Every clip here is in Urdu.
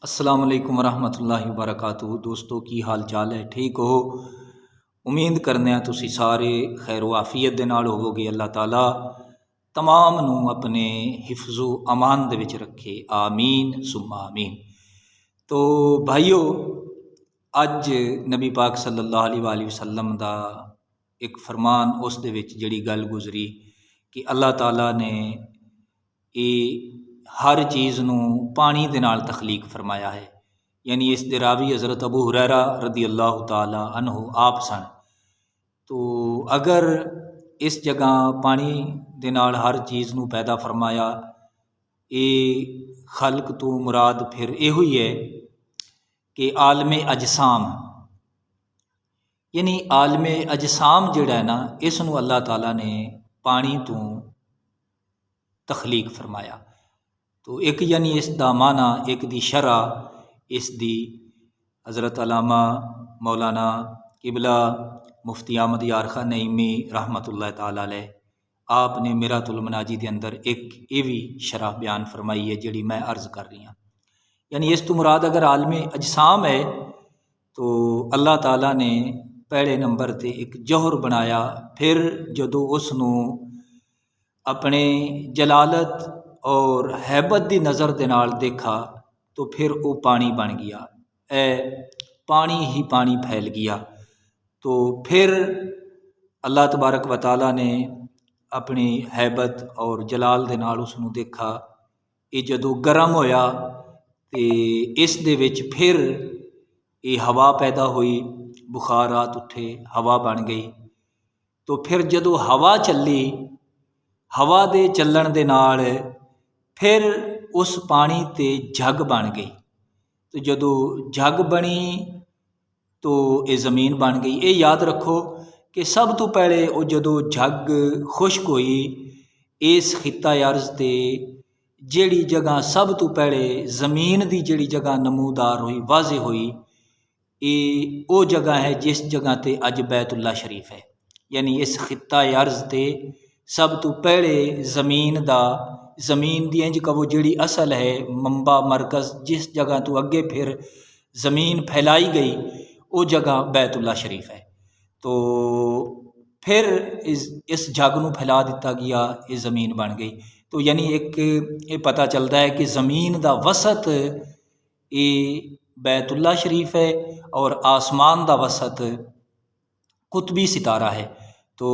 السلام علیکم ورحمۃ اللہ وبرکاتہ۔ دوستو کی حال چال ہے؟ ٹھیک ہو؟ امید کرنے تسی سارے خیر و عافیت دے نال ہوو گے۔ اللہ تعالیٰ تمام نو اپنے حفظ و امان دے وچ رکھے، آمین ثم آمین۔ تو بھائیو، اج نبی پاک صلی اللہ علیہ وآلہ وسلم دا ایک فرمان اس دے وچ جڑی گل گزری کہ اللہ تعالیٰ نے ہر چیز نو پانی دے نال تخلیق فرمایا ہے، یعنی اس دے راوی حضرت ابو ہریرہ رضی اللہ تعالی عنہ آپ سن۔ تو اگر اس جگہ پانی دے نال ہر چیز نو پیدا فرمایا، خلق تو مراد پھر یہ ہوئی ہے کہ عالم اجسام، یعنی عالم اجسام جڑا ہے نا، اس نو اللہ تعالیٰ نے پانی تو تخلیق فرمایا۔ تو ایک یعنی اس دا معنی، ایک دی شرح اس دی حضرت علامہ مولانا قبلہ مفتی احمد یار خان نعیمی رحمۃ اللہ تعالی علیہ آپ نے میرات المناجی دے اندر ایک بھی شرح بیان فرمائی ہے جڑی میں عرض کر رہی ہوں۔ یعنی اس تو مراد اگر عالم اجسام ہے تو اللہ تعالیٰ نے پہلے نمبر تے ایک جوہر بنایا، پھر جدو اس نو اپنے جلالت اور ہیبت دی نظر دے نال دیکھا تو پھر وہ پانی بن گیا، پانی ہی پانی پھیل گیا۔ تو پھر اللہ تبارک و تعالیٰ نے اپنی ہیبت اور جلال دے نال اس نو دیکھا، یہ جدو گرم ہویا تے اس دے وچ پھر یہ ہوا پیدا ہوئی، بخارات اٹھے، ہوا بن گئی۔ تو پھر جدو ہوا چلی، ہوا دے چلن دے نال پھر اس پانی تے جھگ بن گئی۔ تو جدو جھگ بنی تو یہ زمین بن گئی۔ یہ یاد رکھو کہ سب تو پہلے وہ جدو جھگ خشک ہوئی، اس خطہ ارض تے جیڑی جگہ سب تو پہلے زمین دی جیڑی جگہ نمودار ہوئی، واضح ہوئی، یہ وہ جگہ ہے جس جگہ تے اج بیت اللہ شریف ہے۔ یعنی اس خطہ ارض تے سب تو پہلے زمین دی انج کہو جیڑی اصل ہے، منبع، مرکز، جس جگہ تو اگے پھر زمین پھیلائی گئی، وہ جگہ بیت اللہ شریف ہے۔ تو پھر اس جھگ نو پھیلا دیتا گیا، یہ زمین بن گئی۔ تو یعنی ایک یہ پتہ چلتا ہے کہ زمین دا وسط یہ بیت اللہ شریف ہے اور آسمان دا وسط قطبی ستارہ ہے۔ تو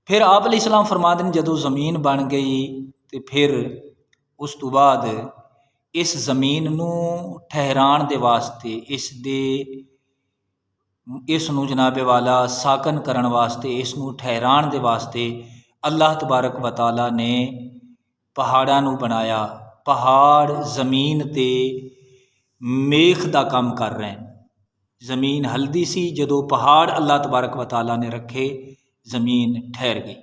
پھر آپ علیہ السلام فرما دیں جدو زمین بن گئی تو پھر اس تو بعد اس زمین نو ٹھہران دے واسطے، اس نو جناب والا ساکن کرن واسطے، اس نو ٹھہران دے واسطے اللہ تبارک و تعالیٰ نے پہاڑاں نو بنایا۔ پہاڑ زمین تے میخ دا کام کر رہے ہیں۔ زمین ہلدی سی، جدو پہاڑ اللہ تبارک و تعالیٰ نے رکھے زمین ٹھہر گئی۔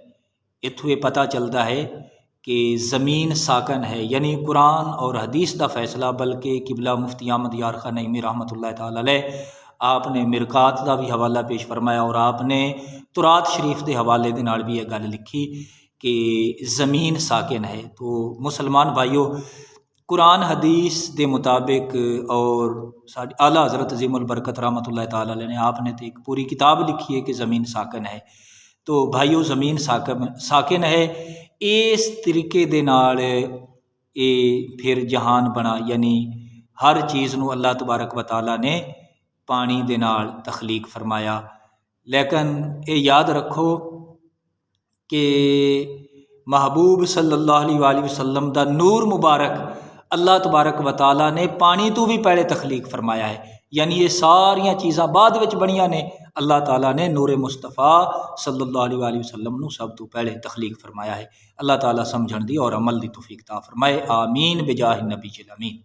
اتھوں یہ پتہ چلتا ہے کہ زمین ساکن ہے، یعنی قرآن اور حدیث دا فیصلہ، بلکہ قبلہ مفتی احمد یار خان نعیمی رحمۃ اللہ تعالی علیہ آپ نے مرقات دا بھی حوالہ پیش فرمایا اور آپ نے ترات شریف دے حوالے دے نال بھی یہ گل لکھی کہ زمین ساکن ہے۔ تو مسلمان بھائیو، قرآن حدیث دے مطابق اور اعلیٰ حضرت عظیم البرکت رحمۃ اللہ تعالی علیہ نے آپ نے تو ایک پوری کتاب لکھی ہے کہ زمین ساکن ہے۔ تو بھائیو، زمین ساکن ہے، اس طریقے دے نال پھر جہان بنا، یعنی ہر چیز نو اللہ تبارک و تعالیٰ نے پانی دے نال تخلیق فرمایا۔ لیکن یہ یاد رکھو کہ محبوب صلی اللہ علیہ وآلہ وسلم دا نور مبارک اللہ تبارک و تعالیٰ نے پانی تو بھی پہلے تخلیق فرمایا ہے، یعنی یہ ساریاں چیزاں بعد وچ بنیاں نے، اللہ تعالیٰ نے نور مصطفیٰ صلی اللہ علیہ وآلہ وسلم نو سب تو پہلے تخلیق فرمایا ہے۔ اللہ تعالیٰ سمجھن دی اور عمل دی توفیق عطا فرمائے، آمین بجاہ النبی الامین۔